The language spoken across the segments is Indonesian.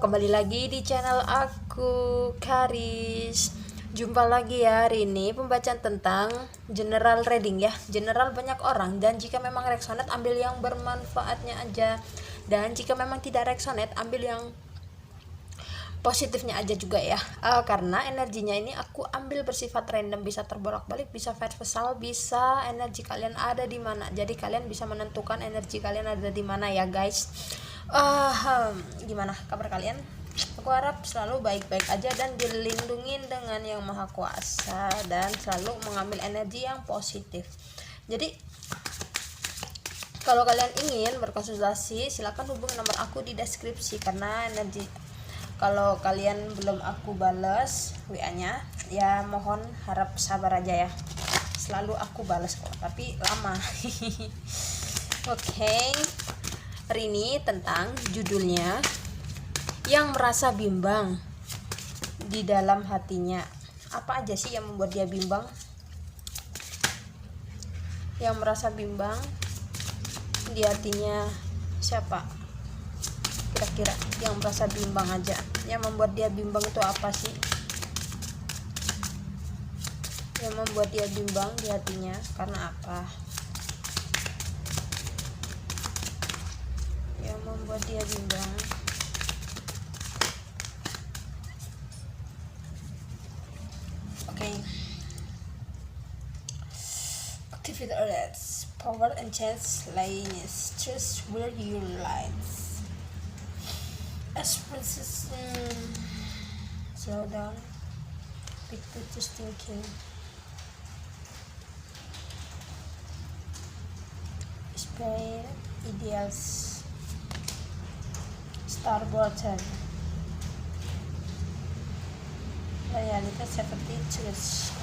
kembali lagi di channel aku, Karis. Jumpa lagi ya hari ini pembacaan tentang general reading ya. General banyak orang, dan jika memang resonate ambil yang bermanfaatnya aja, dan jika memang tidak resonate ambil yang positifnya aja juga ya. Karena energinya ini aku ambil bersifat random, bisa terbolak-balik, bisa universal, bisa energi kalian ada di mana. Jadi kalian bisa menentukan energi kalian ada di mana ya guys. Gimana kabar kalian? Aku harap selalu baik-baik aja dan dilindungi dengan yang maha kuasa, dan selalu mengambil energi yang positif. Jadi kalau kalian ingin berkonsultasi silakan hubungi nomor aku di deskripsi, karena energi kalau kalian belum aku balas WA-nya ya mohon harap sabar aja ya, selalu aku balas kok tapi lama. Oke. Hari ini tentang judulnya yang merasa bimbang di dalam hatinya. Apa aja sih yang membuat dia bimbang? Yang merasa bimbang di hatinya siapa? Kira-kira yang merasa bimbang aja. Yang membuat dia bimbang itu apa sih? Yang membuat dia bimbang di hatinya karena apa? Yang membuat dia bimbang. Okay. Activate alerts, power and chance lines, choose where you lies. Expresses slow down, big picture thinking. Spare ideals. Star button. Reality seperti choose.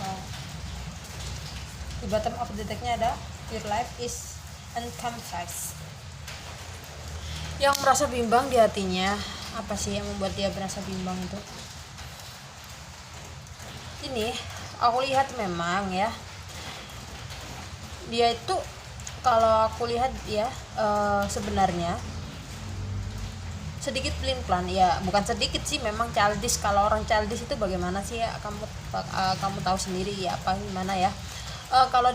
Di bottom of the deck-nya ada your life is uncomplex. Yang merasa bimbang di hatinya, apa sih yang membuat dia merasa bimbang itu? Ini aku lihat memang ya, dia itu kalau aku lihat dia sebenarnya sedikit pelin-pelan ya, bukan sedikit sih, memang childish. Kalau orang childish itu bagaimana sih ya, kamu tahu sendiri ya apa gimana ya. Kalau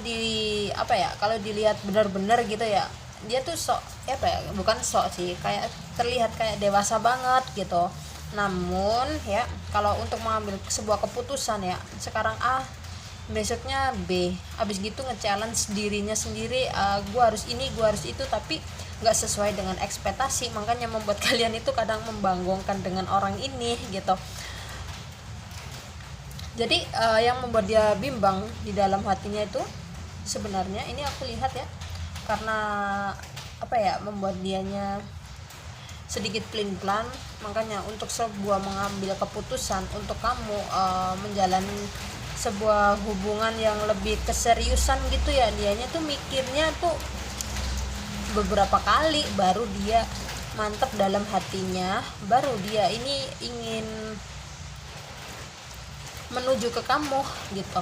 kalau dilihat benar-benar gitu ya, dia tuh sok apa ya, bukan sok sih, kayak terlihat kayak dewasa banget gitu. Namun ya kalau untuk mengambil sebuah keputusan ya, sekarang A besoknya B, abis gitu nge-challenge dirinya sendiri, gua harus ini, gua harus itu, tapi nggak sesuai dengan ekspektasi. Makanya membuat kalian itu kadang membanggongkan dengan orang ini gitu. Jadi yang membuat dia bimbang di dalam hatinya itu sebenarnya ini aku lihat ya, karena apa ya, membuat dianya sedikit pelin-pelan. Makanya untuk sebuah mengambil keputusan untuk kamu menjalani sebuah hubungan yang lebih keseriusan gitu ya, dianya tuh mikirnya tuh beberapa kali baru dia mantep dalam hatinya, baru dia ini ingin menuju ke kamu gitu.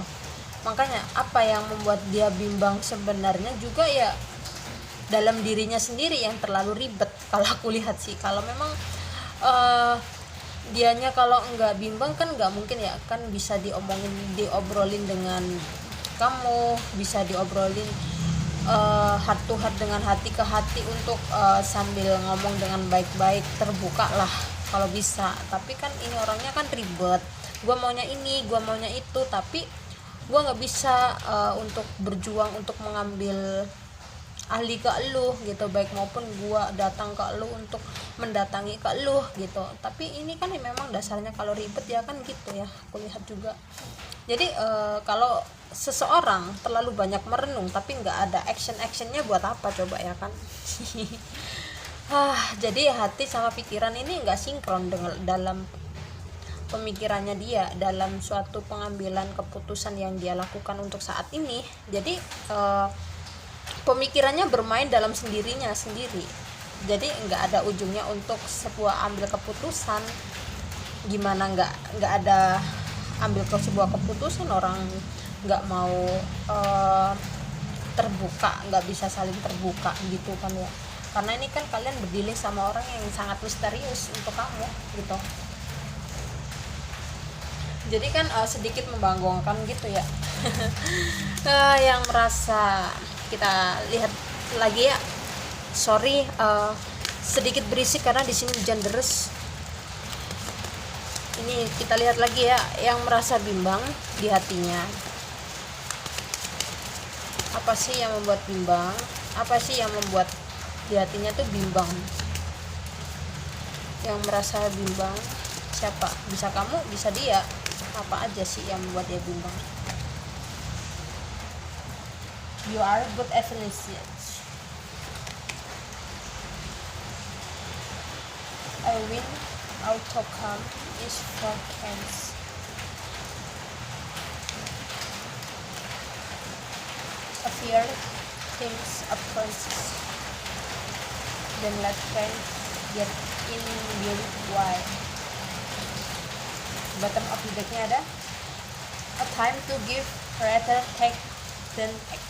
Makanya apa yang membuat dia bimbang sebenarnya juga ya dalam dirinya sendiri yang terlalu ribet kalau aku lihat sih. Kalau memang dianya kalau enggak bimbang kan enggak mungkin ya, kan bisa diobrolin dengan kamu, bisa diobrolin heart to heart, dengan hati ke hati, untuk sambil ngomong dengan baik-baik, terbuka lah kalau bisa. Tapi kan ini orangnya kan ribet, gue maunya ini, gue maunya itu, tapi gue nggak bisa untuk berjuang untuk mengambil ahli ke elu gitu, baik maupun gue datang ke elu untuk mendatangi ke elu gitu. Tapi ini kan memang dasarnya kalau ribet ya kan gitu ya, aku lihat juga. Jadi kalau seseorang terlalu banyak merenung tapi nggak ada actionnya buat apa coba ya kan. Jadi hati sama pikiran ini nggak sinkron dengan dalam pemikirannya dia dalam suatu pengambilan keputusan yang dia lakukan untuk saat ini. Jadi pemikirannya bermain dalam sendirinya sendiri, jadi nggak ada ujungnya untuk sebuah ambil keputusan. Gimana nggak ada ambil ke sebuah keputusan, orang nggak mau terbuka, nggak bisa saling terbuka gitu kan ya. karena ini kan kalian berdealing sama orang yang sangat misterius untuk kamu gitu. Jadi kan sedikit membanggongkan gitu ya. Yang merasa, kita lihat lagi ya, sorry sedikit berisik karena di sini hujan deras. Ini kita lihat lagi ya, yang merasa bimbang di hatinya. Apa sih yang membuat bimbang? Apa sih yang membuat di hatinya tuh bimbang? Yang merasa bimbang siapa? Bisa kamu, bisa dia. Apa aja sih yang membuat dia bimbang? You are good Ephesians. I win outcome is for chance. A fear thinks a princess. Then let friends get in your why. Bottom of the decknya ada a time to give rather take than take.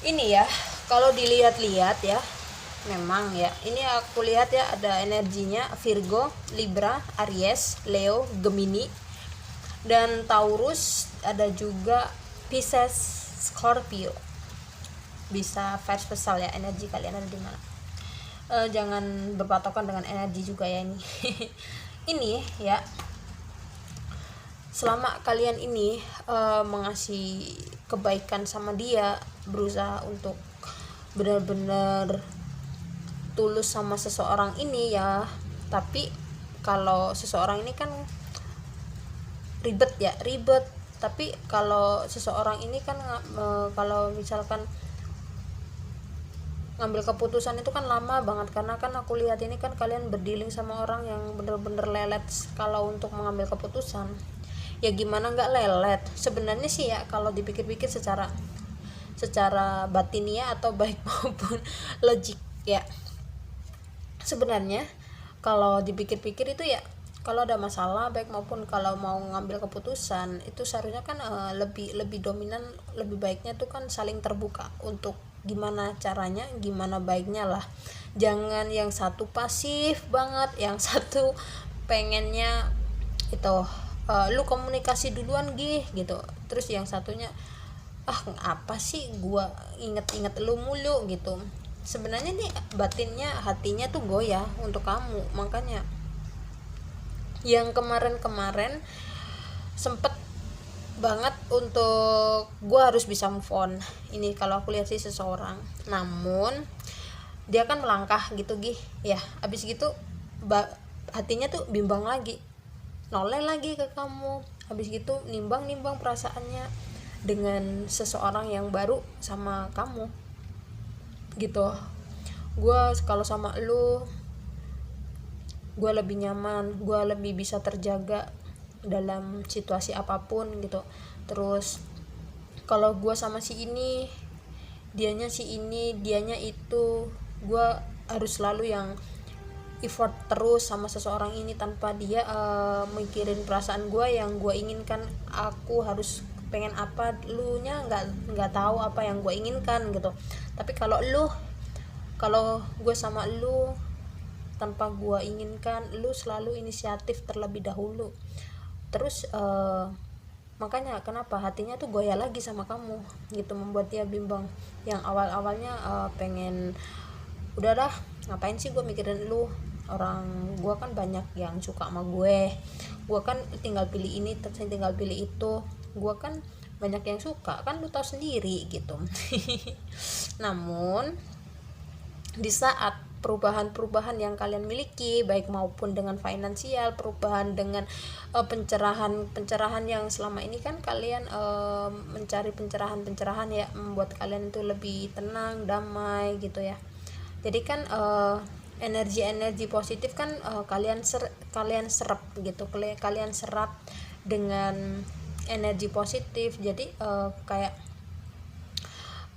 Ini ya, kalau dilihat-lihat ya, memang ya, ini aku lihat ya, ada energinya Virgo, Libra, Aries, Leo, Gemini, dan Taurus. Ada juga Pisces, Scorpio. Bisa vice versa ya, energi kalian ada di mana. Jangan berpatokan dengan energi juga ya ini. Ini ya, selama kalian ini mengasih kebaikan sama dia, berusaha untuk benar-benar tulus sama seseorang ini ya, tapi kalau seseorang ini kan ribet, tapi kalau seseorang ini kan kalau misalkan ngambil keputusan itu kan lama banget, karena kan aku lihat ini kan kalian berdealing sama orang yang bener-bener lelet kalau untuk mengambil keputusan. Ya gimana nggak lelet sebenarnya sih ya, kalau dipikir-pikir secara batinia atau baik maupun logik ya. Sebenarnya kalau dipikir-pikir itu ya, kalau ada masalah baik maupun kalau mau ngambil keputusan itu seharusnya kan lebih dominan, lebih baiknya tuh kan saling terbuka untuk gimana caranya, gimana baiknya lah. Jangan yang satu pasif banget, yang satu pengennya itu lu komunikasi duluan gitu, terus yang satunya apa sih gua inget-inget lu mulu gitu. Sebenarnya nih batinnya, hatinya tuh goyah untuk kamu. Makanya yang kemarin sempet banget untuk gue harus bisa move on. Ini kalau aku lihat sih seseorang, namun dia kan melangkah gitu ya, abis gitu hatinya tuh bimbang lagi, noleh lagi ke kamu, abis gitu nimbang perasaannya dengan seseorang yang baru sama kamu gitu. Gue kalau sama lu gue lebih nyaman, gue lebih bisa terjaga dalam situasi apapun gitu. Terus kalau gue sama si ini, dianya si ini, dianya itu, gue harus selalu yang effort terus sama seseorang ini tanpa dia mikirin perasaan gue yang gue inginkan. Aku harus pengen apa, lu nya nggak tahu apa yang gue inginkan gitu. Tapi kalau gue sama lu tanpa gue inginkan, lu selalu inisiatif terlebih dahulu. Terus makanya kenapa hatinya tuh goyah lagi sama kamu gitu, membuat dia bimbang. Yang awalnya pengen udah dah, ngapain sih gue mikirin lu, orang gue kan banyak yang suka sama gue kan tinggal pilih ini, tinggal pilih itu, gue kan banyak yang suka, kan lu tahu sendiri gitu. Namun di saat perubahan yang kalian miliki, baik maupun dengan finansial, perubahan dengan pencerahan yang selama ini kan kalian mencari pencerahan ya, membuat kalian itu lebih tenang, damai gitu ya. Jadi kan energi positif kan kalian serap gitu, kalian serap dengan energi positif. Jadi kayak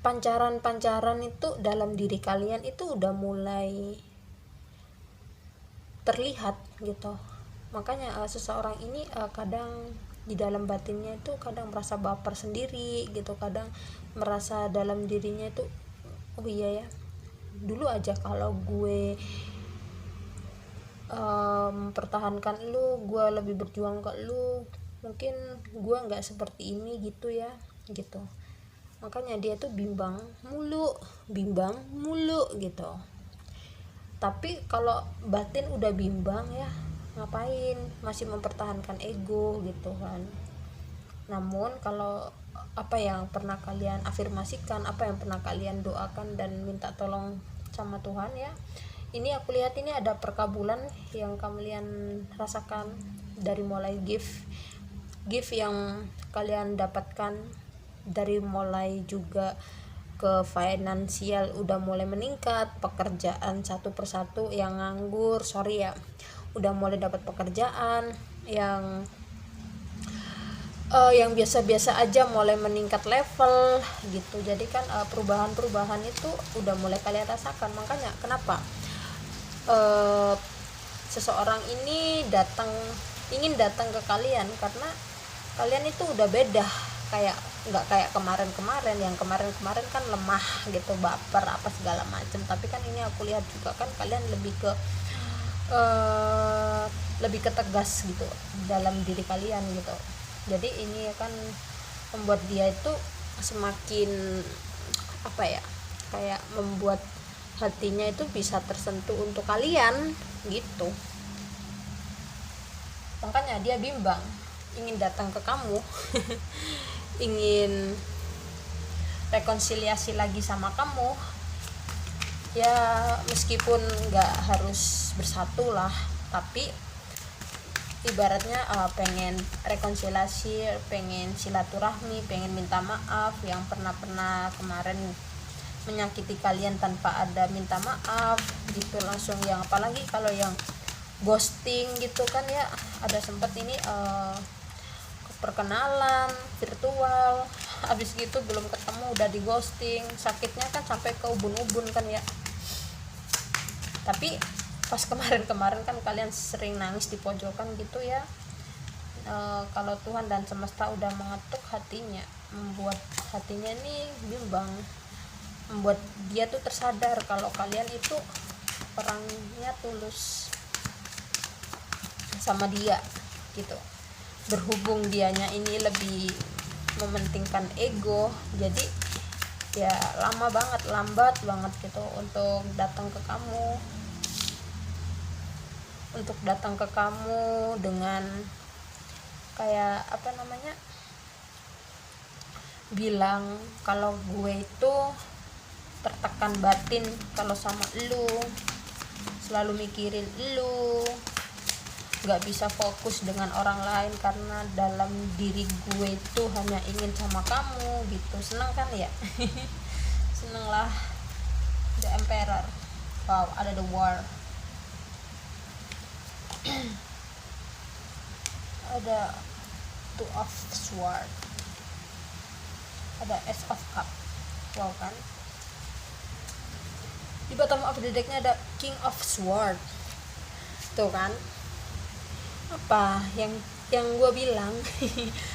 pancaran itu dalam diri kalian itu udah mulai terlihat gitu. Makanya seseorang ini kadang di dalam batinnya itu kadang merasa baper sendiri gitu, kadang merasa dalam dirinya itu oh iya ya, dulu aja kalau gue mempertahankan lu, gue lebih berjuang ke lu, mungkin gue nggak seperti ini gitu ya, gitu. Makanya dia tuh bimbang mulu gitu. Tapi kalau batin udah bimbang ya ngapain masih mempertahankan ego gitu kan. Namun kalau apa yang pernah kalian afirmasikan, apa yang pernah kalian doakan dan minta tolong sama Tuhan ya, ini aku lihat ini ada perkabulan yang kalian rasakan dari mulai gift yang kalian dapatkan, dari mulai juga ke finansial udah mulai meningkat, pekerjaan satu persatu, yang nganggur udah mulai dapat pekerjaan, yang biasa-biasa aja mulai meningkat level gitu. Jadi kan perubahan-perubahan itu udah mulai kalian rasakan. Makanya kenapa seseorang ini ingin datang ke kalian, karena kalian itu udah beda, kayak nggak kayak kemarin yang kemarin kan lemah gitu, baper apa segala macam. Tapi kan ini aku lihat juga kan kalian lebih ke tegas gitu dalam diri kalian gitu. Jadi ini kan membuat dia itu semakin apa ya, kayak membuat hatinya itu bisa tersentuh untuk kalian gitu. Makanya dia bimbang, ingin datang ke kamu ingin rekonsiliasi lagi sama kamu ya, meskipun nggak harus bersatu lah, tapi ibaratnya pengen rekonsiliasi, pengen silaturahmi, pengen minta maaf yang pernah kemarin menyakiti kalian tanpa ada minta maaf gitu langsung. Yang apalagi kalau yang ghosting gitu kan ya, ada sempat ini perkenalan virtual, habis gitu belum ketemu udah di ghosting, sakitnya kan sampai ke ubun-ubun kan ya. Tapi pas kemarin kan kalian sering nangis di pojokan gitu ya. Kalau Tuhan dan semesta udah mengetuk hatinya, membuat hatinya nih bimbang, membuat dia tuh tersadar kalau kalian itu orangnya tulus sama dia gitu. Berhubung dianya ini lebih mementingkan lambat banget gitu untuk datang ke kamu dengan kayak apa namanya, bilang kalau gue itu tertekan batin kalau sama lu, selalu mikirin lu, nggak bisa fokus dengan orang lain karena dalam diri gue itu hanya ingin sama kamu gitu. Seneng kan ya seneng lah. The Emperor, wow, ada the War ada Two of Sword, ada Ace of Cup, wow kan. Di bottom of the decknya ada King of Sword, tuh kan. Apa yang gue bilang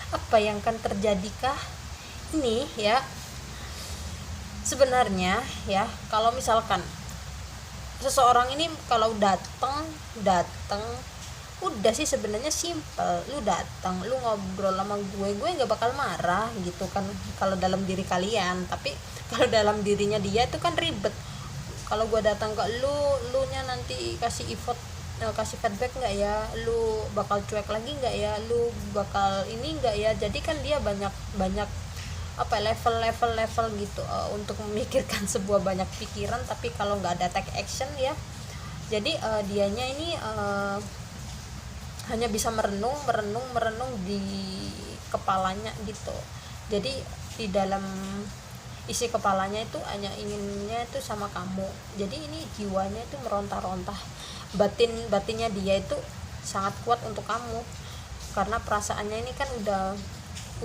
apa yang akan terjadikah ini ya, sebenarnya ya, kalau misalkan seseorang ini kalau datang udah sih sebenarnya simple. Lu datang, lu ngobrol sama gue nggak bakal marah gitu kan kalau dalam diri kalian. Tapi kalau dalam dirinya dia itu kan ribet. Kalau gue datang ke lu nya nanti kasih feedback nggak ya, lu bakal cuek lagi nggak ya, lu bakal ini nggak ya. Jadi kan dia banyak apa level gitu untuk memikirkan sebuah banyak pikiran. Tapi kalau nggak ada take action ya, jadi dianya ini hanya bisa merenung di kepalanya gitu. Jadi di dalam isi kepalanya itu hanya inginnya itu sama kamu. Jadi ini jiwanya itu meronta-ronta, batinnya dia itu sangat kuat untuk kamu, karena perasaannya ini kan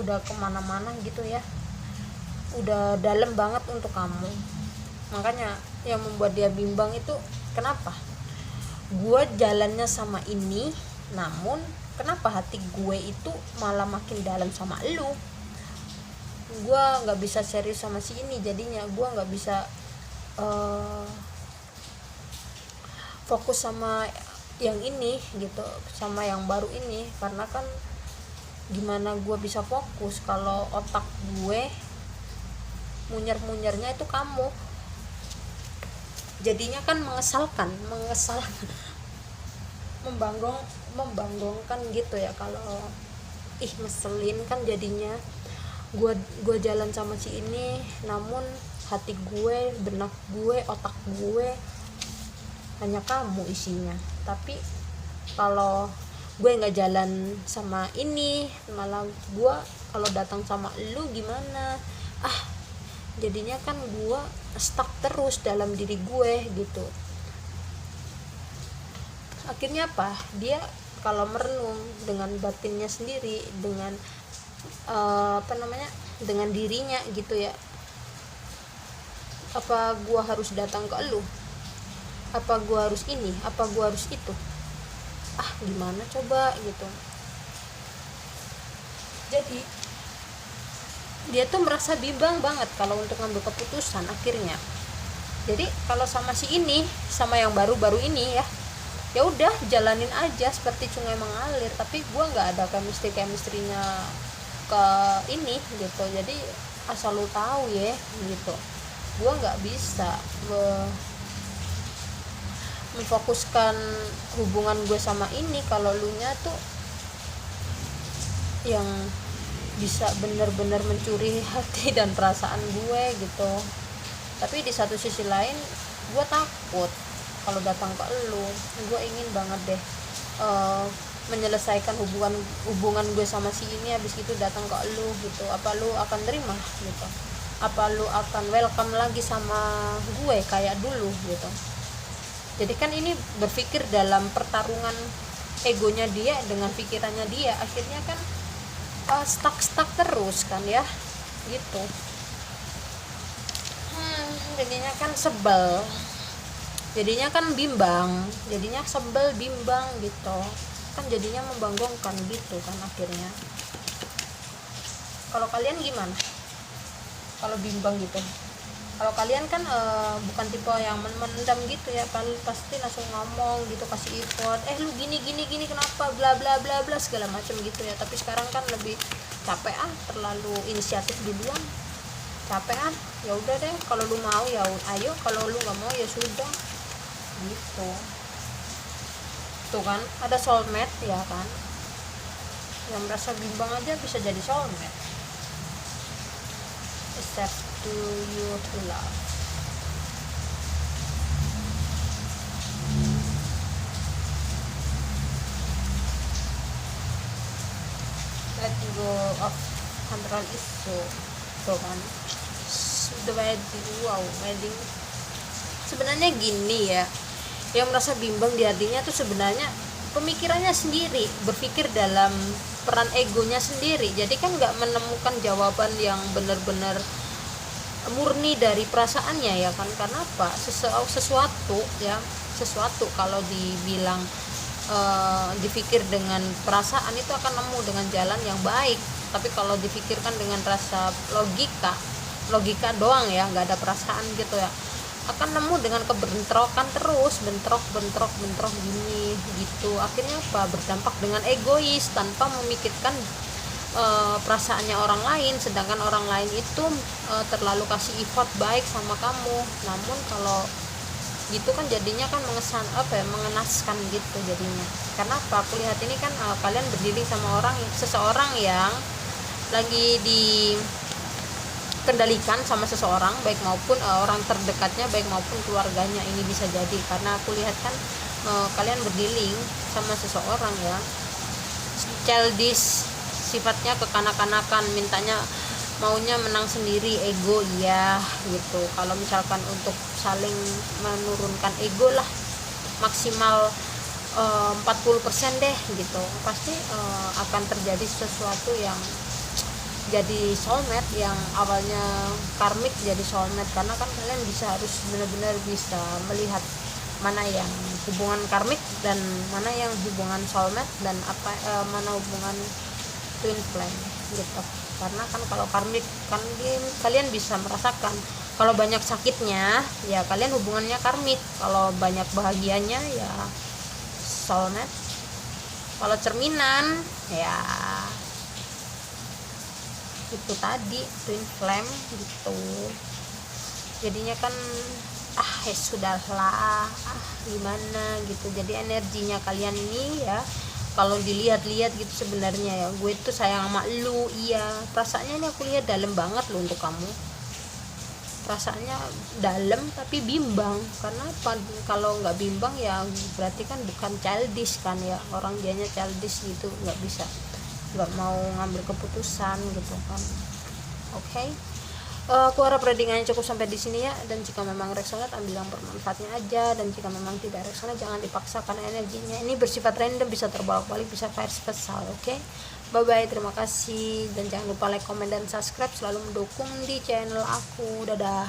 udah kemana-mana gitu ya, udah dalam banget untuk kamu. Makanya yang membuat dia bimbang itu kenapa gue jalannya sama ini, namun kenapa hati gue itu malah makin dalam sama lu. Gue nggak bisa serius sama si ini, jadinya gue nggak bisa uh, fokus sama yang ini gitu, sama yang baru ini. Karena kan gimana gue bisa fokus kalau otak gue munyer-munyernya itu kamu. Jadinya kan mengesalkan membanggongkan gitu ya. Kalau ngeselin kan jadinya gue jalan sama si ini, namun hati gue, benak gue, otak gue hanya kamu isinya. Tapi kalau gue nggak jalan sama ini, malah gue kalau datang sama lu gimana, jadinya kan gue stuck terus dalam diri gue gitu. Akhirnya apa, dia kalau merenung dengan batinnya sendiri, dengan dengan dirinya gitu ya, apa gue harus datang ke lu, apa gue harus ini, apa gue harus itu, gimana coba gitu. Jadi dia tuh merasa bimbang banget kalau untuk ngambil keputusan akhirnya. Jadi kalau sama si ini, sama yang baru-baru ini ya udah jalanin aja seperti sungai mengalir, tapi gue nggak ada chemistry-nya ke ini gitu. Jadi asal lu tahu ya gitu, gue nggak bisa memfokuskan hubungan gue sama ini kalau lu nya tuh yang bisa benar-benar mencuri hati dan perasaan gue gitu. Tapi di satu sisi lain gue takut kalau datang ke lu. Gue ingin banget deh menyelesaikan hubungan gue sama si ini, habis itu datang ke lu gitu. Apa lu akan terima gitu? Apa lu akan welcome lagi sama gue kayak dulu gitu? Jadi kan ini berpikir dalam pertarungan egonya dia dengan pikirannya dia, akhirnya kan stuck terus kan ya gitu. Jadinya kan sebel, jadinya kan bimbang, jadinya sebel, bimbang gitu kan, jadinya membanggongkan gitu kan akhirnya. Kalau kalian gimana kalau bimbang gitu? Kalau kalian kan bukan tipe yang mendam gitu ya, kalian pasti langsung ngomong gitu, kasih effort, lu gini kenapa, bla bla bla bla segala macam gitu ya. Tapi sekarang kan lebih capek terlalu inisiatif duluan, capek ya udah deh, kalau lu mau ya ayo, kalau lu nggak mau ya sudah gitu. Tuh kan ada soulmate ya kan, yang merasa bimbang aja bisa jadi soulmate. Step to you to love. Let go of control issue. Tuh kan the wedding sebenarnya gini ya, yang merasa bimbang di hatinya tuh sebenarnya pemikirannya sendiri, berpikir dalam peran egonya sendiri. Jadi kan nggak menemukan jawaban yang benar-benar murni dari perasaannya ya kan. Karena apa, sesuatu kalau dibilang dipikir dengan perasaan itu akan nemu dengan jalan yang baik. Tapi kalau dipikirkan dengan rasa logika doang ya, nggak ada perasaan gitu ya, akan nemu dengan kebentrokan terus, bentrok gini gitu. Akhirnya apa, berdampak dengan egois tanpa memikirkan perasaannya orang lain, sedangkan orang lain itu terlalu kasih effort baik sama kamu. Namun kalau gitu kan jadinya kan mengenaskan gitu jadinya. Karena apa, aku lihat ini kan kalian berdiri sama seseorang yang lagi dikendalikan sama seseorang, baik maupun orang terdekatnya, baik maupun keluarganya. Ini bisa jadi karena aku lihat kan kalian berdealing sama seseorang ya childish, sifatnya kekanak-kanakan, maunya menang sendiri, ego ya gitu. Kalau misalkan untuk saling menurunkan ego lah, maksimal 40% deh gitu, pasti akan terjadi sesuatu yang jadi soulmate, yang awalnya karmik jadi soulmate. Karena kan kalian harus benar-benar bisa melihat mana yang hubungan karmik dan mana yang hubungan soulmate, dan mana hubungan twin flame gitu. Karena kan kalau karmik kan kalian bisa merasakan Kalau banyak sakitnya ya kalian hubungannya karmik, kalau banyak bahagianya ya soulmate. Kalau cerminan ya itu tadi twin flame gitu. Jadinya kan ya sudahlah, gimana gitu. Jadi energinya kalian ini ya kalau dilihat-lihat gitu sebenarnya ya, gue tuh sayang sama lu, iya perasaannya ini aku lihat dalam banget loh untuk kamu, perasaannya dalam tapi bimbang. Karena apa? Kalau nggak bimbang ya berarti kan bukan childish kan ya, orang dianya childish gitu, nggak mau ngambil keputusan gitu kan. Oke. Aku harap readingannya cukup sampai di sini ya, dan jika memang resonate ambil yang bermanfaatnya aja, dan jika memang tidak resonate jangan dipaksakan energinya. Ini bersifat random, bisa terbolak-balik, bisa vice versa. Oke. Bye bye, terima kasih, dan jangan lupa like, comment, dan subscribe, selalu mendukung di channel aku. Dadah.